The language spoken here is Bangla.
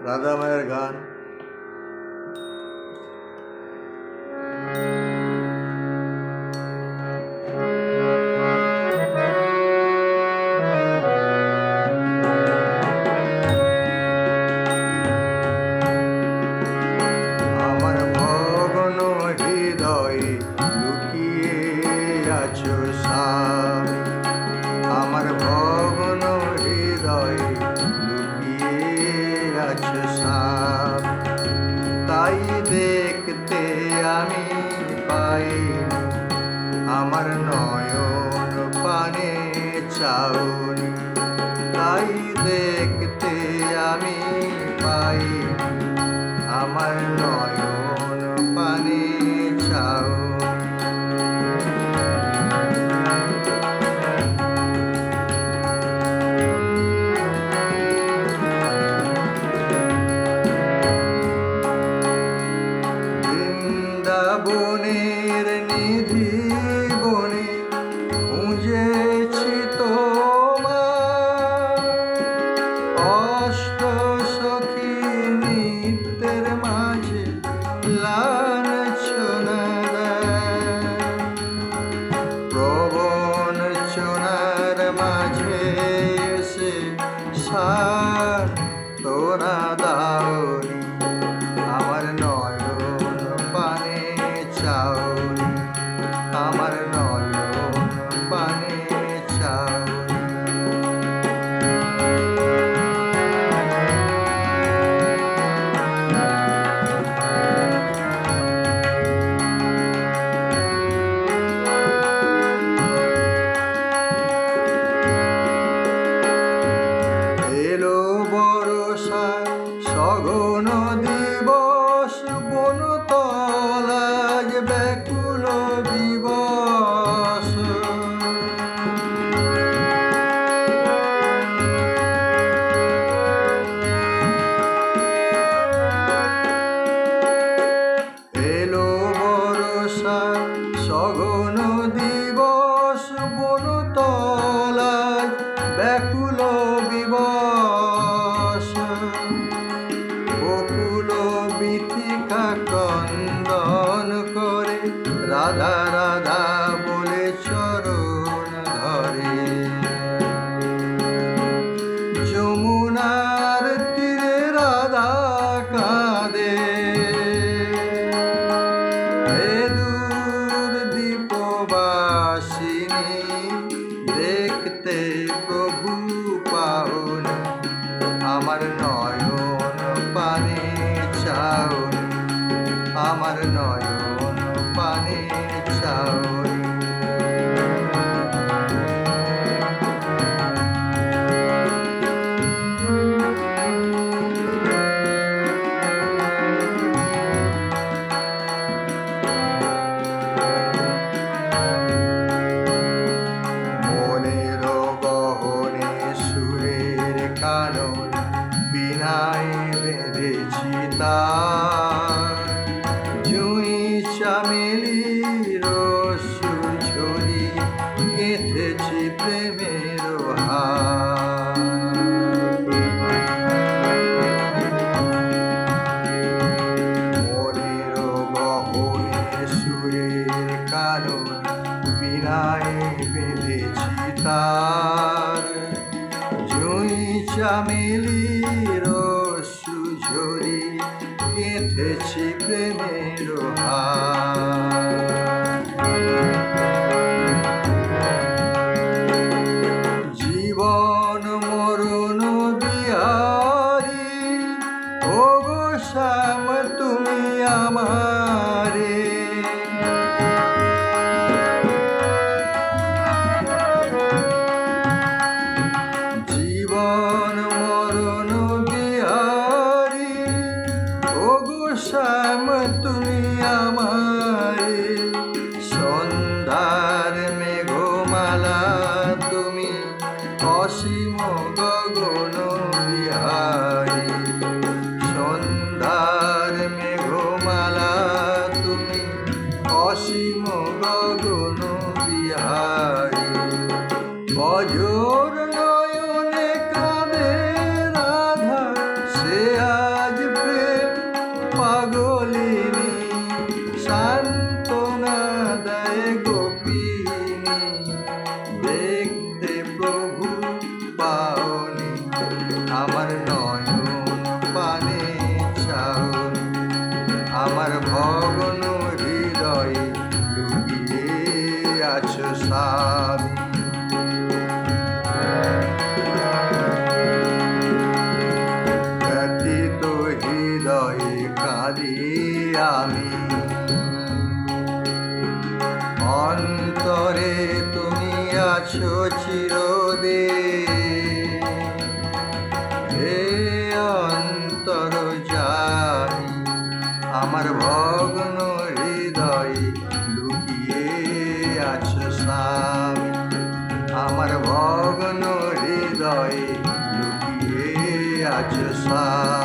রাধা মায়ের গান। আমার ভগ্ন হৃদয়ে লুকিয়ে আছো স্বামী, আমার ভগ্ন হৃদয়ে আছো স্বামী, তাই দেখতে আমি পাইনি, আমার নয়ন পানে চাউনি, তাই দেখতে আমি পাইনি, আমার নয়ন পানে চাউনি। বনের নিধি বনে খুঁজেছি তোমার, অষ্ট সখী নৃত্যের মাঝে লাঞ্ছনা দেয়, প্রবঞ্চনার মাঝে এসে সান্ত্বনা দাওনি, আমার নয়ন পানে চাউনি, আমার নয়ন পানে চাউনি। এলো বর্ষা সঘন দিবস, বনতলায় ব্যাকুল দিবস, এলো বর্ষা সঘন দিবস, বনতলায় ব্যাকুল দিবস, বকুল বীথিকা ক্রন্দন করে রাধা রাধা বলে চরণ ধরে, যমুনার তীরে রাধা কাঁদে, হে দূর দ্বীপবাসিনী দেখতে প্রভু পাওনি, আমার নয়ন পানে চাউনি, আমার নয়ন পানে চাউনি। মনের গহনে সুরের কানন বিনায় বেঁধেছি তার, জুঁই চামেলি রসু ঝরি গেঁথেছি প্রেমের হার, মনের গহনে সুরের কানন বিনায় বেঁধেছি তার, জুঁই চামেলি রসু ঝরি তোমার নয়ন পানে চাউন আমার ভগ্ন হৃদয়ে লুকিয়ে আছো স্বামী। ব্যথিত হৃদয়ে কাঁদি আমি, অন্তরে তুমি আছো চিরদিন। হে অন্তর জানি আমার ভগ্ন হৃদয়ে লুকিয়ে আছো স্বামী, আমার ভগ্ন হৃদয়ে লুকিয়ে আছো স্বামী।